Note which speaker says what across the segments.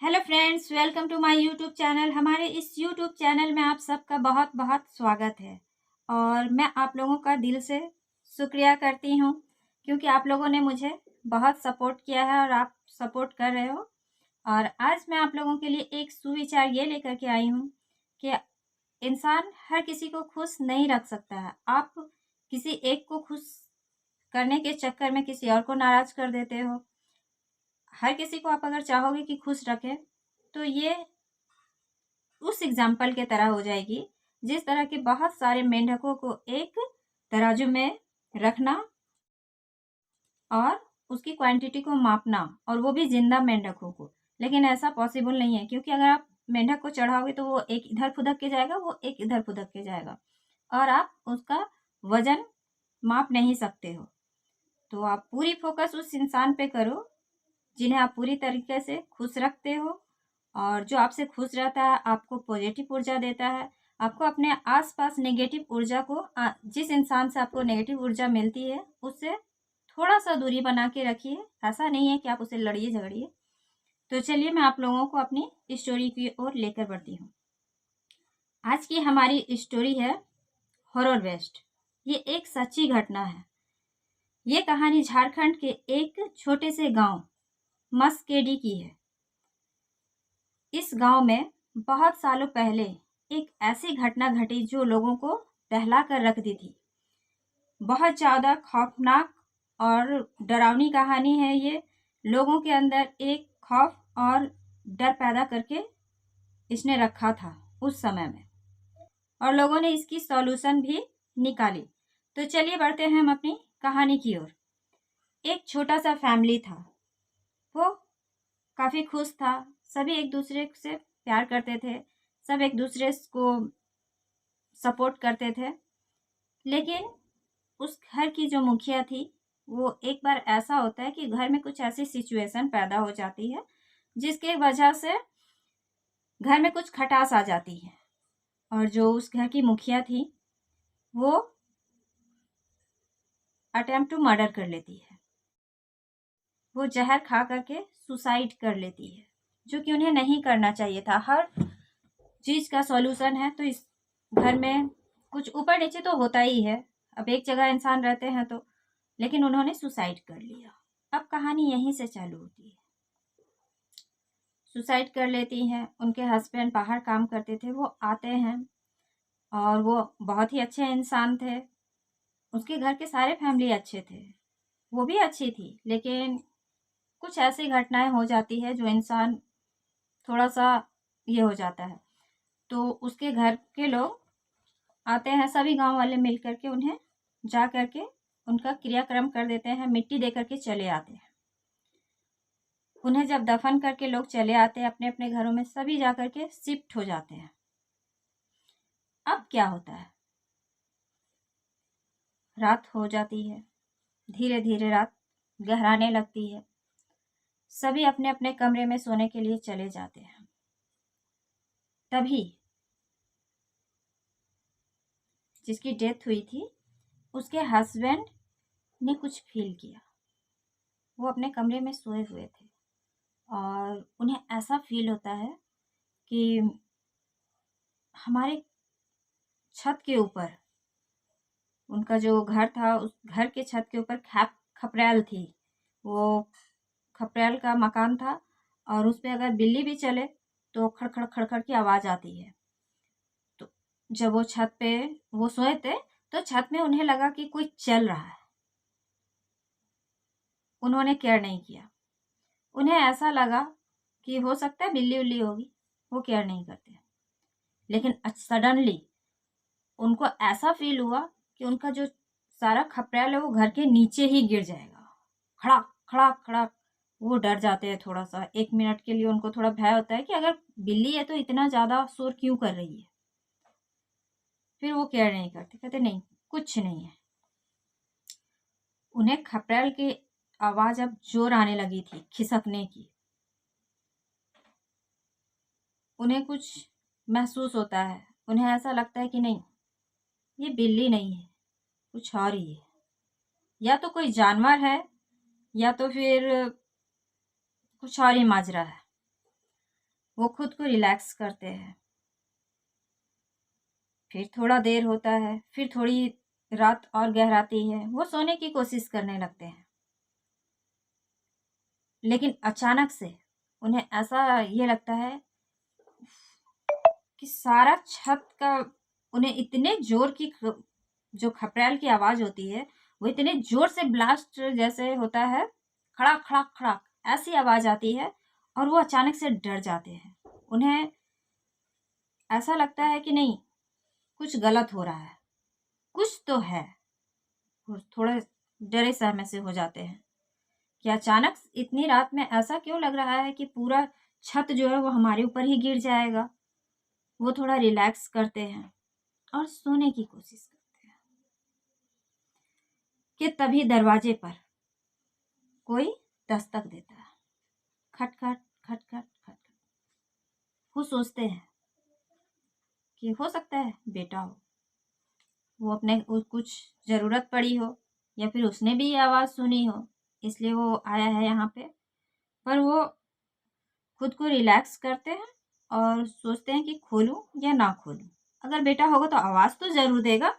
Speaker 1: Hello friends, welcome to my YouTube channel. हमारे इस YouTube channel में आप सबका बहुत बहुत स्वागत है और मैं आप लोगों का दिल से शुक्रिया करती हूँ क्योंकि आप लोगों ने मुझे बहुत सपोर्ट किया है और आप सपोर्ट कर रहे हो। और आज मैं आप लोगों के लिए एक सुविचार ये लेकर के आई हूँ कि इंसान हर किसी को खुश नहीं रख सकता है। आप किसी एक को खुश करने के चक्कर में किसी और को नाराज़ कर देते हो। हर किसी को आप अगर चाहोगे कि खुश रखें तो ये उस एग्जाम्पल के तरह हो जाएगी जिस तरह के बहुत सारे मेंढकों को एक तराजू में रखना और उसकी क्वांटिटी को मापना, और वो भी जिंदा मेंढकों को। लेकिन ऐसा पॉसिबल नहीं है क्योंकि अगर आप मेंढक को चढ़ाओगे तो वो एक इधर फुदक के जाएगा, वो एक इधर फुदक के जाएगा और आप उसका वजन माप नहीं सकते हो। तो आप पूरी फोकस उस इंसान पे करो जिन्हें आप पूरी तरीके से खुश रखते हो, और जो आपसे खुश रहता है आपको पॉजिटिव ऊर्जा देता है। आपको अपने आसपास नेगेटिव ऊर्जा को जिस इंसान से आपको नेगेटिव ऊर्जा मिलती है उससे थोड़ा सा दूरी बना के रखिए। ऐसा नहीं है कि आप उसे लड़िए झगड़िए। तो चलिए मैं आप लोगों को अपनी स्टोरी की ओर लेकर बढ़ती हूँ। आज की हमारी स्टोरी है हॉरर वेस्ट। ये एक सच्ची घटना है। ये कहानी झारखंड के एक छोटे से गांव मस्केडी की है। इस गांव में बहुत सालों पहले एक ऐसी घटना घटी जो लोगों को दहला कर रख दी थी। बहुत ज़्यादा खौफनाक और डरावनी कहानी है ये। लोगों के अंदर एक खौफ और डर पैदा करके इसने रखा था उस समय में, और लोगों ने इसकी सॉल्यूशन भी निकाली। तो चलिए बढ़ते हैं हम अपनी कहानी की ओर। एक छोटा सा फैमिली था। वो काफ़ी खुश था। सभी एक दूसरे से प्यार करते थे, सब एक दूसरे को सपोर्ट करते थे। लेकिन उस घर की जो मुखिया थी, वो एक बार ऐसा होता है कि घर में कुछ ऐसी सिचुएशन पैदा हो जाती है जिसके वजह से घर में कुछ खटास आ जाती है। और जो उस घर की मुखिया थी वो अटेम्प्ट टू मर्डर कर लेती है। वो जहर खा करके सुसाइड कर लेती है, जो कि उन्हें नहीं करना चाहिए था। हर चीज़ का सॉल्यूशन है तो इस घर में कुछ ऊपर नीचे तो होता ही है। अब एक जगह इंसान रहते हैं तो, लेकिन उन्होंने सुसाइड कर लिया। अब कहानी यहीं से चालू होती है। सुसाइड कर लेती हैं। उनके हस्बैंड बाहर काम करते थे, वो आते हैं और वो बहुत ही अच्छे इंसान थे। उसके घर के सारे फैमिली अच्छे थे, वो भी अच्छी थी। लेकिन कुछ ऐसी घटनाएं हो जाती है जो इंसान थोड़ा सा ये हो जाता है। तो उसके घर के लोग आते हैं, सभी गांव वाले मिल करके उन्हें जा करके उनका क्रियाक्रम कर देते हैं, मिट्टी दे करके चले आते हैं। उन्हें जब दफन करके लोग चले आते हैं अपने अपने घरों में, सभी जा करके शिफ्ट हो जाते हैं। अब क्या होता है, रात हो जाती है। धीरे धीरे रात गहराने लगती है। सभी अपने अपने कमरे में सोने के लिए चले जाते हैं। तभी जिसकी डेथ हुई थी उसके हस्बैंड ने कुछ फील किया। वो अपने कमरे में सोए हुए थे और उन्हें ऐसा फील होता है कि हमारे छत के ऊपर, उनका जो घर था उस घर के छत के ऊपर खपरेल थी। वो खपरेल का मकान था और उस पर अगर बिल्ली भी चले तो खड़खड़ खड़खड़ की आवाज़ आती है। तो जब वो छत पे वो सोए थे तो छत में उन्हें लगा कि कोई चल रहा है। उन्होंने केयर नहीं किया। उन्हें ऐसा लगा कि हो सकता है बिल्ली उल्ली होगी, वो केयर नहीं करते। लेकिन सडनली उनको ऐसा फील हुआ कि उनका जो सारा खपरेल है वो घर के नीचे ही गिर जाएगा। खड़ाक खड़ाक खड़ाक। वो डर जाते हैं थोड़ा सा। 1 मिनट के लिए उनको थोड़ा भय होता है कि अगर बिल्ली है तो इतना ज़्यादा शोर क्यों कर रही है। फिर वो केयर नहीं करते, कहते नहीं कुछ नहीं है। उन्हें खपरेल की आवाज़ अब जोर आने लगी थी, खिसकने की। उन्हें कुछ महसूस होता है। उन्हें ऐसा लगता है कि नहीं, ये बिल्ली नहीं है, कुछ और ही है। या तो कोई जानवर है या तो फिर कुछ और ही माजरा है। वो खुद को रिलैक्स करते हैं। फिर थोड़ा देर होता है, फिर थोड़ी रात और गहराती है, वो सोने की कोशिश करने लगते हैं। लेकिन अचानक से उन्हें ऐसा ये लगता है कि सारा छत का, उन्हें इतने जोर की जो खपरेल की आवाज होती है वो इतने जोर से ब्लास्ट जैसे होता है, खड़ाक खड़ाक खड़ाक ऐसी आवाज आती है, और वो अचानक से डर जाते हैं। उन्हें ऐसा लगता है कि नहीं, कुछ गलत हो रहा है, कुछ तो है। वो थोड़े डरे सहमे से हो जाते हैं कि अचानक इतनी रात में ऐसा क्यों लग रहा है कि पूरा छत जो है वो हमारे ऊपर ही गिर जाएगा। वो थोड़ा रिलैक्स करते हैं और सोने की कोशिश करते हैं कि तभी दरवाजे पर कोई दस्तक देता है। खटखट खटखट खटखट। वो सोचते हैं कि हो सकता है बेटा हो, वो अपने कुछ ज़रूरत पड़ी हो, या फिर उसने भी ये आवाज़ सुनी हो, इसलिए वो आया है यहाँ पे। पर वो खुद को रिलैक्स करते हैं और सोचते हैं कि खोलूं या ना खोलूं। अगर बेटा होगा तो आवाज़ तो ज़रूर देगा,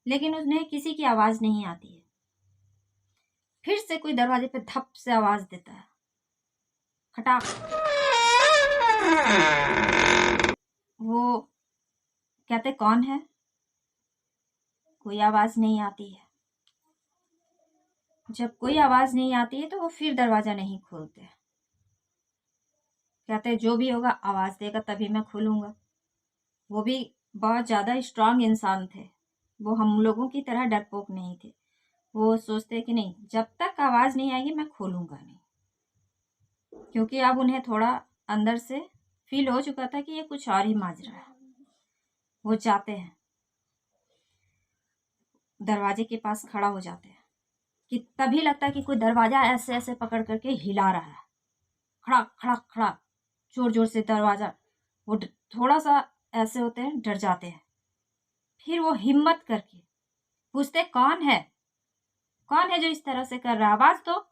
Speaker 1: लेकिन उन्हें किसी की आवाज़ नहीं आती है। फिर से कोई दरवाजे पे धप से आवाज़ देता है, खटाक। वो कहते कौन है, कोई आवाज़ नहीं आती है। जब कोई आवाज़ नहीं आती है तो वो फिर दरवाज़ा नहीं खोलते। कहते जो भी होगा आवाज़ देगा तभी मैं खोलूँगा। वो भी बहुत ज़्यादा स्ट्रांग इंसान थे, वो हम लोगों की तरह डरपोक नहीं थे। वो सोचते कि नहीं, जब तक आवाज़ नहीं आएगी मैं खोलूँगा नहीं, क्योंकि अब उन्हें थोड़ा अंदर से फील हो चुका था कि ये कुछ और ही माजरा है। वो जाते हैं, दरवाजे के पास खड़ा हो जाते हैं कि तभी लगता है कि कोई दरवाज़ा ऐसे ऐसे पकड़ करके हिला रहा है, खड़ा खड़ा खड़ा, जोर जोर से दरवाज़ा। वो थोड़ा सा ऐसे होते हैं, डर जाते हैं। फिर वो हिम्मत करके पूछते कौन है, कौन है जो इस तरह से कर रहा है, आवाज़ दो।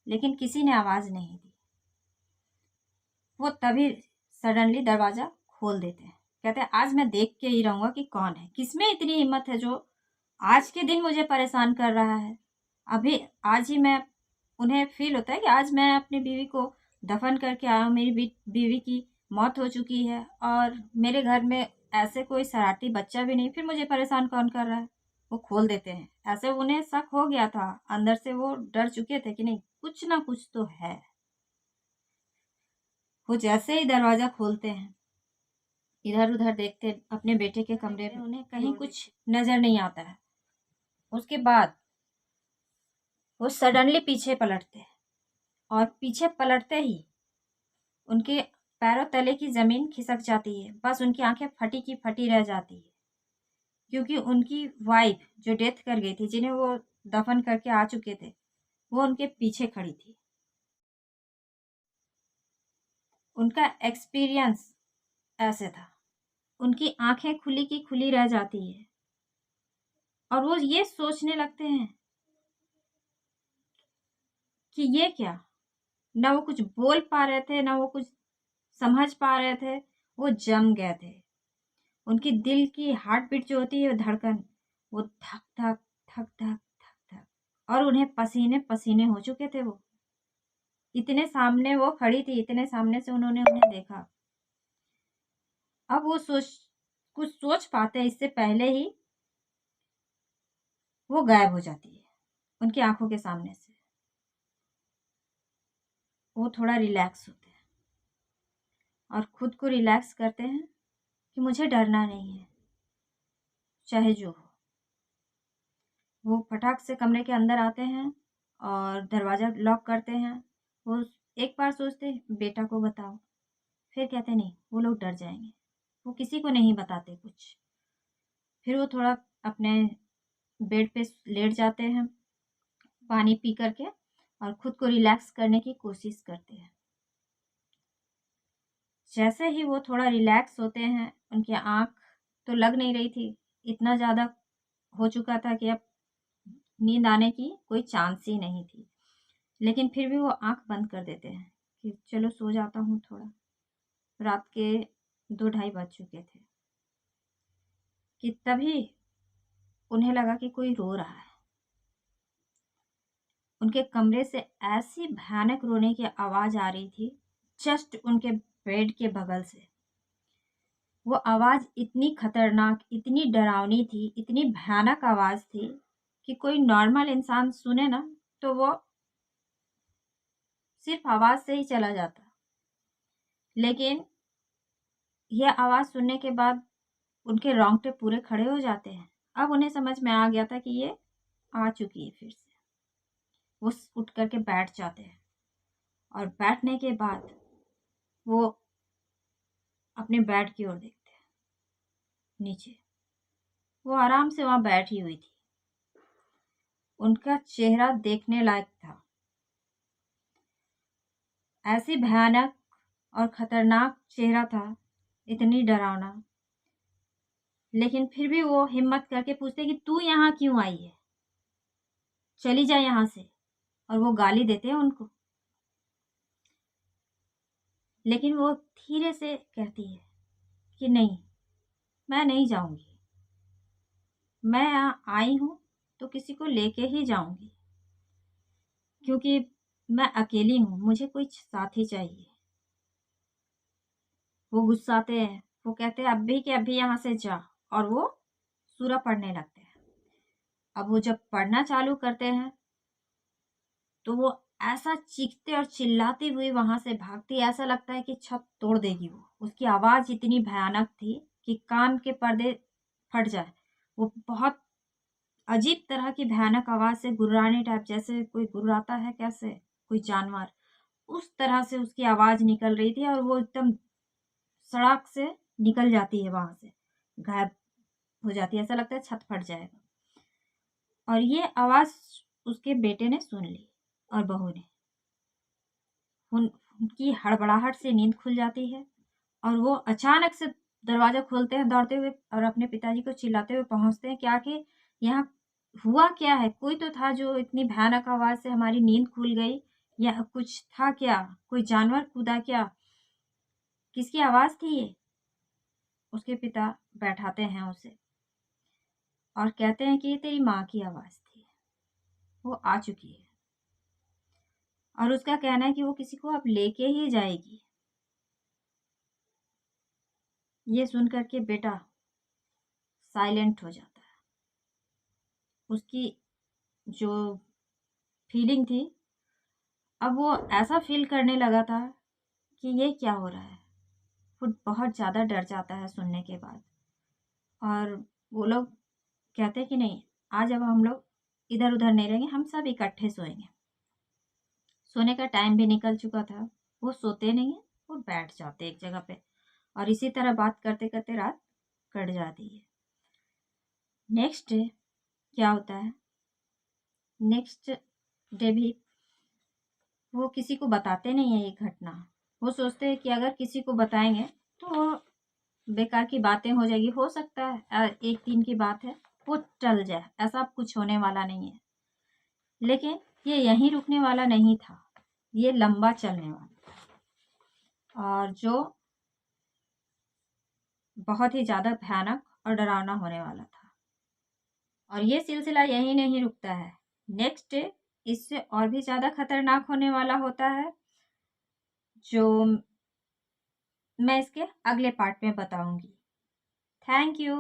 Speaker 1: लेकिन किसी ने आवाज़ नहीं दी। वो तभी सडनली दरवाज़ा खोल देते हैं। कहते हैं आज मैं देख के ही रहूँगा कि कौन है, किसमें इतनी हिम्मत है जो आज के दिन मुझे परेशान कर रहा है। अभी आज ही मैं, उन्हें फील होता है कि आज मैं अपनी बीवी को दफन करके आया हूँ, मेरी बीवी की मौत हो चुकी है और मेरे घर में ऐसे कोई शरारती बच्चा भी नहीं, फिर मुझे परेशान कौन कर रहा है। वो खोल देते हैं। ऐसे उन्हें शक हो गया था, अंदर से वो डर चुके थे कि नहीं, कुछ ना कुछ तो है। वो जैसे ही दरवाज़ा खोलते हैं, इधर उधर देखते अपने बेटे के कमरे में, उन्हें कहीं कुछ नज़र नहीं आता है। उसके बाद वो सडनली पीछे पलटते हैं, और पीछे पलटते ही उनके पैरों तले की ज़मीन खिसक जाती है। बस उनकी आंखें फटी की फटी रह जाती है, क्योंकि उनकी वाइफ जो डेथ कर गई थी, जिन्हें वो दफन करके आ चुके थे, वो उनके पीछे खड़ी थी। उनका एक्सपीरियंस ऐसे था, उनकी आंखें खुली की खुली रह जाती है और वो ये सोचने लगते हैं कि ये क्या। ना वो कुछ बोल पा रहे थे, ना वो कुछ समझ पा रहे थे, वो जम गए थे। उनकी दिल की हार्ट बीट जो होती है, धड़कन, वो धक धक धक धक धक धक, और उन्हें पसीने पसीने हो चुके थे। वो इतने सामने वो खड़ी थी, इतने सामने से उन्होंने उन्हें देखा। अब वो कुछ सोच पाते इससे पहले ही वो गायब हो जाती है उनकी आंखों के सामने से। वो थोड़ा रिलैक्स होते हैं और खुद को रिलैक्स करते हैं कि मुझे डरना नहीं है, चाहे जो हो। वो फटाक से कमरे के अंदर आते हैं और दरवाज़ा लॉक करते हैं। वो एक बार सोचते बेटा को बताओ, फिर कहते नहीं, वो लोग डर जाएंगे। वो किसी को नहीं बताते कुछ। फिर वो थोड़ा अपने बेड पे लेट जाते हैं, पानी पी करके, और खुद को रिलैक्स करने की कोशिश करते हैं। जैसे ही वो थोड़ा रिलैक्स होते हैं, उनकी आँख तो लग नहीं रही थी, इतना ज़्यादा हो चुका था कि अब नींद आने की कोई चांस ही नहीं थी। लेकिन फिर भी वो आँख बंद कर देते हैं कि चलो सो जाता हूँ थोड़ा। रात के 2-2:30 बज चुके थे कि तभी उन्हें लगा कि कोई रो रहा है। उनके कमरे से ऐसी भयानक रोने की आवाज़ आ रही थी, जस्ट उनके बेड के बगल से। वो आवाज़ इतनी खतरनाक, इतनी डरावनी थी, इतनी भयानक आवाज़ थी कि कोई नॉर्मल इंसान सुने ना तो वो सिर्फ आवाज़ से ही चला जाता। लेकिन यह आवाज़ सुनने के बाद उनके रोंगटे पूरे खड़े हो जाते हैं। अब उन्हें समझ में आ गया था कि ये आ चुकी है फिर से। वो उठ करके बैठ जाते हैं और बैठने के बाद वो अपने बेड की ओर देखते हैं नीचे। वो आराम से वहाँ बैठी हुई थी। उनका चेहरा देखने लायक था। ऐसी भयानक और खतरनाक चेहरा था, इतनी डरावना। लेकिन फिर भी वो हिम्मत करके पूछते कि तू यहाँ क्यों आई है, चली जा यहाँ से। और वो गाली देते हैं उनको। लेकिन वो धीरे से कहती है कि नहीं, मैं नहीं जाऊंगी। मैं यहाँ आई हूँ तो किसी को लेके ही जाऊंगी, क्योंकि मैं अकेली हूँ, मुझे कोई साथी चाहिए। वो गुस्साते हैं। वो कहते हैं अभी के अभी यहाँ से जा। और वो सूरा पढ़ने लगते हैं। अब वो जब पढ़ना चालू करते हैं तो वो ऐसा चीखते और चिल्लाती हुई वहां से भागती, ऐसा लगता है कि छत तोड़ देगी। वो उसकी आवाज़ इतनी भयानक थी कि कान के पर्दे फट जाए। वो बहुत अजीब तरह की भयानक आवाज़ से गुर्राने टाइप, जैसे कोई गुर्राता है कैसे कोई जानवर, उस तरह से उसकी आवाज़ निकल रही थी। और वो एकदम सड़क से निकल जाती है, वहां से गायब हो जाती है। ऐसा लगता है छत फट जाएगा। और ये आवाज़ उसके बेटे ने सुन ली और बहू ने। उनकी हड़बड़ाहट से नींद खुल जाती है और वो अचानक से दरवाज़ा खोलते हैं दौड़ते हुए और अपने पिताजी को चिल्लाते हुए पहुंचते हैं कि आखिर यहाँ हुआ क्या है। कोई तो था जो इतनी भयानक आवाज़ से हमारी नींद खुल गई, या कुछ था क्या, कोई जानवर कूदा क्या, किसकी आवाज़ थी ये। उसके पिता बैठाते हैं उसे और कहते हैं कि ये तेरी माँ की आवाज़ थी, वो आ चुकी है। और उसका कहना है कि वो किसी को अब लेके ही जाएगी। ये सुन करके बेटा साइलेंट हो जाता है। उसकी जो फीलिंग थी, अब वो ऐसा फील करने लगा था कि ये क्या हो रहा है। वो बहुत ज़्यादा डर जाता है सुनने के बाद। और वो लोग कहते हैं कि नहीं, आज अब हम लोग इधर उधर नहीं रहेंगे, हम सब इकट्ठे सोएंगे। सोने का टाइम भी निकल चुका था। वो सोते नहीं है, वो बैठ जाते एक जगह पे और इसी तरह बात करते करते रात कट जाती है। नेक्स्ट डे क्या होता है, नेक्स्ट डे भी वो किसी को बताते नहीं है ये घटना। वो सोचते हैं कि अगर किसी को बताएंगे तो बेकार की बातें हो जाएगी। हो सकता है एक दिन की बात है, वो टल जाए, ऐसा कुछ होने वाला नहीं है। लेकिन ये यहीं रुकने वाला नहीं था, ये लंबा चलने वाला था और जो बहुत ही ज़्यादा भयानक और डरावना होने वाला था। और ये सिलसिला यहीं नहीं रुकता है। नेक्स्ट डे इससे और भी ज़्यादा खतरनाक होने वाला होता है, जो मैं इसके अगले पार्ट में बताऊंगी। Thank you.